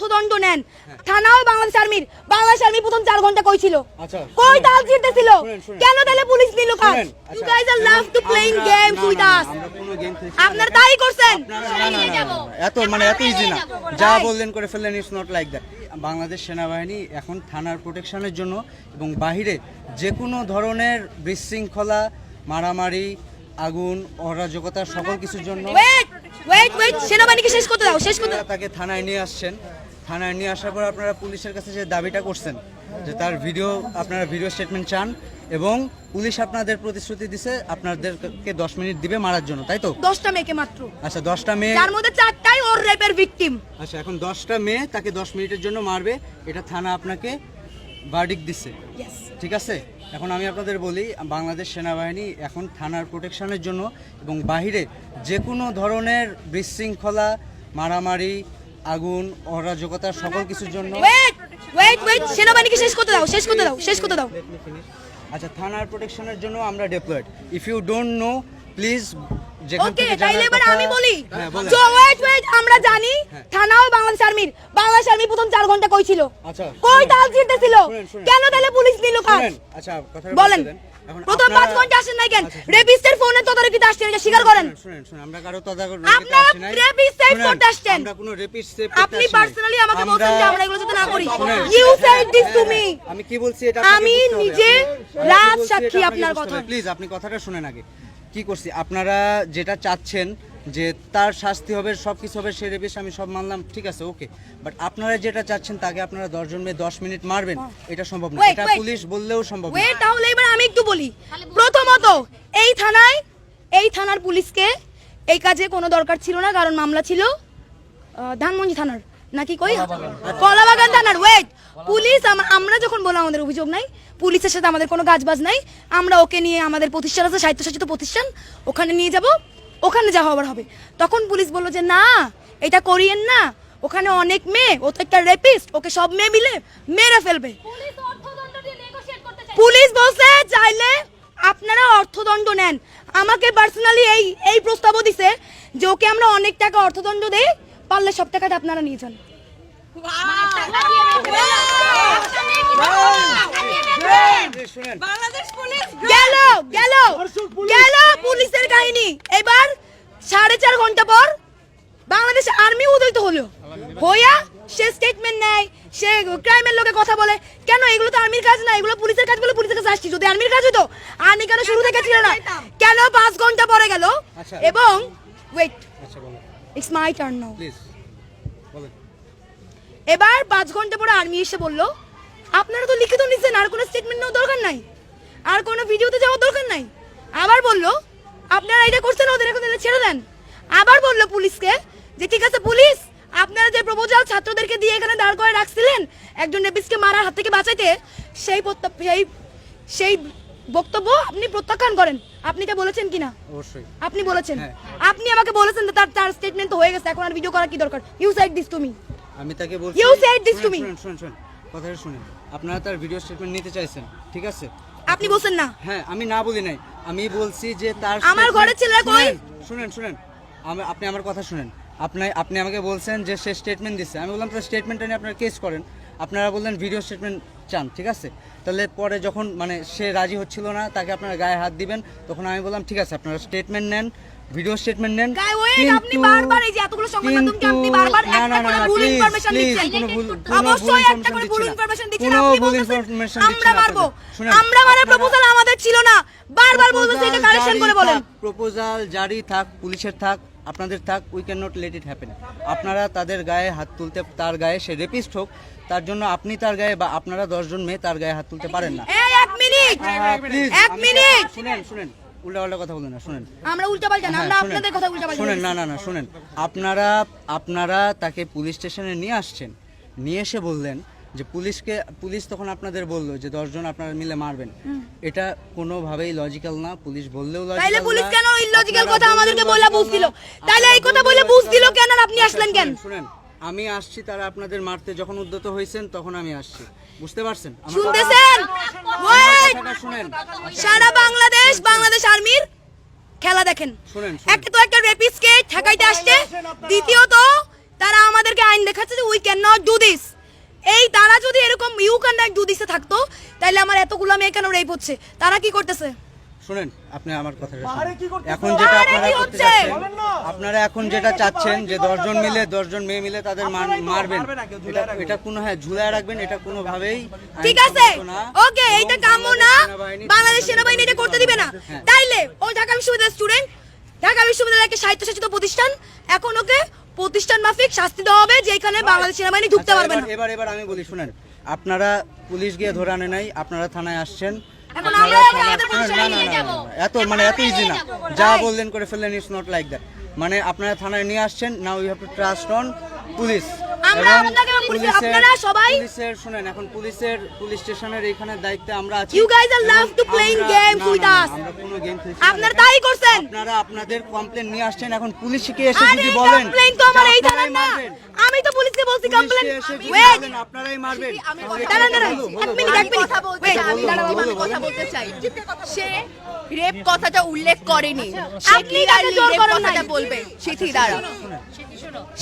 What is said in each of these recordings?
অর্থদণ্ড নেন থানাও বাংলাদেশ আর্মি প্রথম 4 ঘন্টা কই ছিল কই তাল জিততেছিল কেন তাহলে পুলিশ নিল কাজ you guys are love to playing games with us আপনারা তাই করছেন এত ইজি না যা বললেন করে ফেললেন it's not like that Bangladesh সেনাবাহিনী এখন থানার প্রোটেকশনের জন্য এবং বাহিরে যে কোনো ধরনের বিশৃঙ্খলা মারামারি আগুন অরাজকতা সকল কিছুর জন্য ওয়েট সেনাবাহিনীকে শেষ করতে দাও তাকে থানায় নিয়ে আসছেন থানায় নিয়ে আসার পর আপনারা পুলিশের কাছে যে দাবিটা করছেন যে তার আপনারা ভিডিও স্টেটমেন্ট চান এবং পুলিশ আপনাদের প্রতিশ্রুতি দিছে আপনাদেরকে 10 মিনিট দিবে মারার জন্য তাই তো 10টা মেয়েকে মাত্র আচ্ছা 10টা মেয়ে তার মধ্যে 4টাই ওর রেপের ভিকটিম আচ্ছা এখন 10টা মেয়ে তাকে 10 মিনিটের জন্য মারবে এটা থানা আপনাকে ভার্ডিক্ট দিছে ঠিক আছে এখন আমি আপনাদের বলি বাংলাদেশ সেনাবাহিনী এখন থানার প্রোটেকশনের জন্য এবং বাহিরে যে কোনো ধরনের বিশৃঙ্খলা মারামারি আগুন অরাজকতা সকল কিছুর জন্য ওয়েট সেনাবাহিনীকে শেষ করতে দাও আচ্ছা থানার প্রোটেকশনের জন্য আমরা deployed if you don't know please okay তাইলে এবার আমি বলি সো ওয়েট আমরা জানি থানাও বাংলাদেশ আর্মি প্রথম 4 ঘন্টা কই ছিল কই তাল জিততেছিল কেন তাহলে পুলিশ নিল কাজ আচ্ছা কথা বলেন প্রথম 5 ঘন্টা আসেন নাই কেন রেপিস্টের ফোনে তদারকিতে আসছেন এটা স্বীকার করেন শুনেন আমরা কারো তদারকিতে আসি নাই রেপিস্ট সেভ করতে আসছেন আমরা কোনো রেপিস্ট সেভ করতে আপনি পার্সোনালি আমাকে বলছেন যে আমরা এগুলো যাতে না করি you said this to me আমি কি বলছি এটা আমি নিজে রাত সাক্ষী আপনার কথা প্লিজ আপনি কথাটা শুনেন আগে কি করছি আপনারা যেটা চাচ্ছেন যে তার শাস্তি হবে সবকিছু হবে সেই রেপিস্ট আমি সব মানলাম ঠিক আছে ওকে বাট আপনারা যেটা চাচ্ছেন তাকে আপনারা 10 জন মেয়ে 10 মিনিট মারবেন এটা সম্ভব না এটা পুলিশ বললেও সম্ভব না তাহলে এবার আমি একটু বলি প্রথমত এই থানার পুলিশকে এই কাজে কোনো দরকার ছিল না কারণ মামলা ছিল ধানমন্ডি থানার নাকি কই কলাবাগান থানার পুলিশ আমরা যখন বললাম আমাদের অভিযোগ নাই পুলিশের সাথে আমাদের কোনো কাজবাজ নাই আমরা ওকে নিয়ে আমাদের প্রতিষ্ঠান আছে স্বায়ত্তশাসিত প্রতিষ্ঠান ওখানে নিয়ে যাব ওখানে যা হবার হবে তখন পুলিশ বলল যে না এটা করিয়েন না ওখানে অনেক মেয়ে ও তো একটা রেপিস্ট ওকে সব মেয়ে মিলে মেরে ফেলবে পুলিশ বলছে চাইলে আপনারা অর্থদণ্ড নেন আমাকে পার্সোনালি এই প্রস্তাবও দিছে যে ওকে আমরা অনেক টাকা অর্থদণ্ড দেই পারলে সব টাকাটা আপনারা নিয়ে যান গেল পুলিশের কাহিনী এবার 4.5 ঘন্টা পর বাংলাদেশ আর্মি উদয়িত হলো হইয়া সে স্টেটমেন্ট নেয় সে ক্রাইমের লোকে কথা বলে কেন এগুলো তো আর্মির কাজ না এগুলো পুলিশের কাজ বলে পুলিশের কাছে আসছি যদি আর্মির কাজ হতো আর্মি কেন শুরু থেকে ছিল না কেন 5 ঘন্টা পরে গেল এবং wait it's my turn now please বলেন এবার 5 ঘন্টা পরে আর্মি এসে বলল আপনারা তো লিখিত নিছেন আর কোনো স্টেটমেন্ট নেওয়ার দরকার নাই আর কোনো ভিডিওতে যাওয়ার দরকার নাই আবার বলল আপনারা এটা করছেন ওদের এখন ছেড়ে দেন আবার বলল পুলিশকে যে ঠিক আছে পুলিশ আপনারা যে প্রপোজাল ছাত্রদেরকে দিয়ে এখানে দাঁড় করে রাখছিলেন একজন রেপিস্টকে মারার হাত থেকে বাঁচাইতে সেই বক্তব্য আপনি প্রত্যাখ্যান করেন আপনি এটা বলেছেন কিনা অবশ্যই আপনি বলেছেন আপনি আমাকে বলেছেন তার স্টেটমেন্ট তো হয়ে গেছে এখন আর ভিডিও করার কি দরকার you said this to me আমি তাকে বলছি you said this to me শুনুন কথাটা শুনুন আপনারা তার ভিডিও স্টেটমেন্ট নিতে চাইছেন ঠিক আছে আপনি বলছেন না হ্যাঁ আমি না বলি নাই আমি বলছি যে তার আমার ঘরে ছেলেরা কই শুনেন আপনি আমার কথা শুনেন আপনি আমাকে বলছেন যে সে স্টেটমেন্ট দিচ্ছে আমি বললাম তার স্টেটমেন্টটা নিয়ে আপনারা কেস করেন আপনারা বললেন ভিডিও স্টেটমেন্ট চান ঠিক আছে তাহলে পরে যখন মানে সে রাজি হচ্ছিল না তাকে আপনারা গায়ে হাত দিবেন তখন আমি বললাম ঠিক আছে আপনারা স্টেটমেন্ট নেন ভিডিও স্টেটমেন্ট নেন আপনি বারবার এই যে এতগুলো সংবাদ মাধ্যমকে আপনি বারবার একটা করে ভুল ইনফরমেশন দিচ্ছেন অবশ্যই একটা করে ভুল ইনফরমেশন দিচ্ছেন আপনি বলছেন আমরা মারবো আমরা মানে প্রপোজাল আমাদের ছিল না বারবার বলতেছে এটা কারেকশন করে বলেন প্রপোজাল জারি থাক পুলিশের থাক আপনাদের থাক we can not let it happen আপনারা তাদের গায়ে হাত তুলতে তার গায়ে সে রেপিস্ট হোক তার জন্য আপনি তার গায়ে বা আপনারা 10 জন মেয়ে তার গায়ে হাত তুলতে পারেন না এই এক মিনিট শুনেন উল্টাপাল্টা কথা বলেন না শুনেন আমরা উল্টাপাল্টা না আমরা আপনাদের কথা উল্টাপাল্টা শুনেন না শুনেন আপনারা তাকে পুলিশ স্টেশনে নিয়ে আসছেন নিয়ে এসে বললেন যে পুলিশ তখন আপনাদের বললো যে 10 জন আপনারা মিলে মারবেন এটা কোনোভাবেই লজিক্যাল না পুলিশ বললেও লজিক্যাল তাইলে পুলিশ কেন ইললজিক্যাল কথা আমাদেরকে বলা বুঝছিল তাইলে এই কথা বলে বুঝছিল কেন আর আপনি আসলেন কেন শুনেন আমি আসছি তারা আপনাদের মারতে যখন উদ্যত হয়েছেন তখন আমি আসছি বুঝতে পারছেন শুনতেছেন শুনেন সারা বাংলাদেশ আর্মির খেলা দেখেন একটা তো একটা রেপিস্টকে ঠেকাইতে আসছে দ্বিতীয়ত তারা আমাদেরকে আইন দেখাচ্ছে যে we can not do this. এই তারা যদি এরকম ইউ ক্যান নট ডু দিসে থাকতো তাহলে আমার এতগুলো মেয়ে কেন রেপ হচ্ছে? তারা কি করতেছে? শুনেন, আপনি আমার কথাটা শুনুন। এখন যেটা আপনারা করতে চাচ্ছেন, আপনারা এখন যেটা চাচ্ছেন যে 10 জন মিলে 10 জন মেয়ে মিলে তাদের মারবেন, এটা কোনো ঝুলায় রাখবেন, এটা কোনোভাবেই ঠিক আছে, ওকে, এইটা কাম্য না। বাংলাদেশ সেনাবাহিনী এটা করতে দিবে না। তাইলে ও ঢাকা বিশ্ববিদ্যালয়ের স্টুডেন্ট, ঢাকা বিশ্ববিদ্যালয় একটা স্বায়ত্তশাসিত প্রতিষ্ঠান, এখন ওকে প্রতিষ্ঠান মাফিক শাস্তি দেওয়া হবে যে এখানে বাংলাদেশ সেনাবাহিনী ঢুকতে পারবে না। এবার আমি বলি, শুনেন, আপনারা পুলিশ গিয়ে ধরে আনে নাই, আপনারা থানায় আসছেন। এখন আমরা আমাদের প্রতিষ্ঠানে নিয়ে যাব। এত ইজি না, যা বললেন করে ফেললেন, ইটস নট লাইক দ্যাট। মানে আপনারা থানায় নিয়ে আসছেন, now you have to trust on police. আমরা আপনাকে আপনারা সবাই পুলিশের, শুনেন, এখন পুলিশ স্টেশনের এখানে দায়িত্বে আমরা আছি। You guys are love to playing games with us. আমরা কোনো গেম খেলছি না। আপনারা তাই করছেন। আপনারা আপনাদের কমপ্লেইন নিয়ে আসছেন, এখন পুলিশকে এসে যদি বলেন কমপ্লেইন তো আমার এই থানার না, আমি তো পুলিশকে বলছি কমপ্লেইন। ওয়েট, আপনারাই মারবেন। দাঁড়ান এক মিনিট ওয়েট, আমি কথা বলতে চাই। সে রেপ কথাটা উল্লেখ করেনি, আপনি তাকে জোর করেন নাই। কথাটা বলবে সিথি দ্বারা,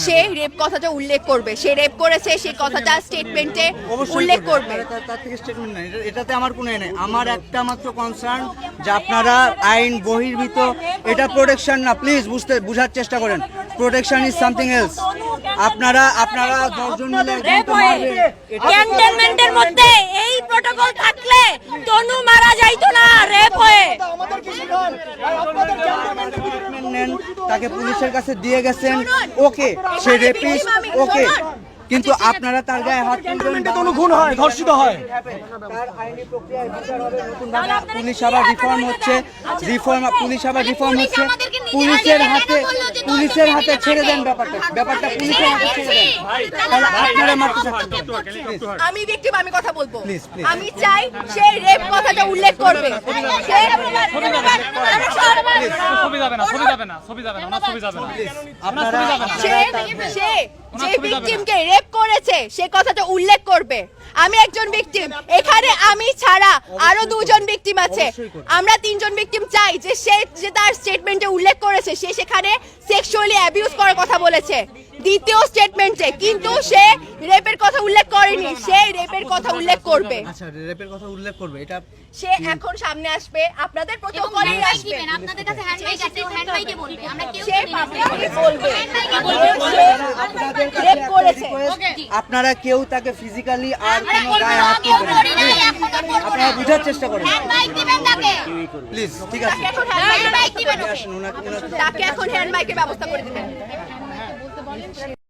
সে রেপ কথাটা উল্লেখ করবে, সে রেপ করেছে সেই কথাটা স্টেটমেন্টে উল্লেখ করবে। তার থেকে স্টেটমেন্ট নাই, এটাতে আমার কোনো নেই। আমার একটা মাত্র কনসার্ন যে আপনারা আইন বহির্ভূত, এটা প্রোটেকশন না, প্লিজ বুঝার চেষ্টা করেন। Protection is something else. আপনারা 10 জন মিলে একজনকে মারবেন, ক্যান্টনমেন্টের মধ্যে এই প্রোটোকল থাকলে তনু মারা যাইতো না রেপ হয়ে। নেন, তাকে পুলিশের কাছে দিয়ে গেছেন, ওকে, সে রেপিস্ট, ওকে, কিন্তু আপনারা তার গায়ে হাত তুলবেন, কোনো খুন হয়, ধর্ষিত হয়। তার আইনি প্রক্রিয়ায় বিচার হবে, নতুন ভাবে পুলিশ আবার রিফর্ম হচ্ছে, পুলিশ আবার রিফর্ম হচ্ছে। পুলিশের হাতে ছেড়ে দেন ব্যাপারটা পুলিশের হাতে ছেড়ে দেন। তাহলে আপনারা মারতে চাচ্ছেন। আমি ভিকটিম, আমি কথা বলবো। Please, please. আমি চাই সে রেপ কথাটা উল্লেখ করবে। সে যে ভিকটিমকে রেপ করেছে সে কথাটা উল্লেখ করবে। আমি একজন ভিকটিম, এখানে আমি ছাড়া আরো 2 জন ভিকটিম আছে। আমরা 3 জন ভিকটিম চাই যে সে যে তার স্টেটমেন্টে উল্লেখ করেছে সে সেখানে সেক্সুয়ালি অ্যাবিউজ করার কথা বলেছে দ্বিতীয় স্টেটমেন্টে, কিন্তু সে রেপের কথা উল্লেখ করেনি। সে রেপের কথা উল্লেখ করবে। আচ্ছা, রেপের কথা উল্লেখ করবে, এটা সে এখন সামনে আসবে, আপনাদের প্রটোকলে আসবে, আপনাদের কাছে হ্যান্ড মাইক আছে, হ্যান্ড মাইকে বলবে। আমরা কেউ সে পাবলিকলি বলবে আপনাদের কাছে রেপ একটা করেছে। request, আপনারা কেউ তাকে ফিজিক্যালি আর কোনো গায়ে হাত তুলবেন না। আপনারা বুঝার চেষ্টা করেন, মাইক দিবেন তাকে, প্লিজ। ঠিক আছে, এখন হ্যান্ড মাইক মাইক দিবেন। আসুন, ওনাকে তাকে এখন হ্যান্ড মাইকের ব্যবস্থা করে দিবেন।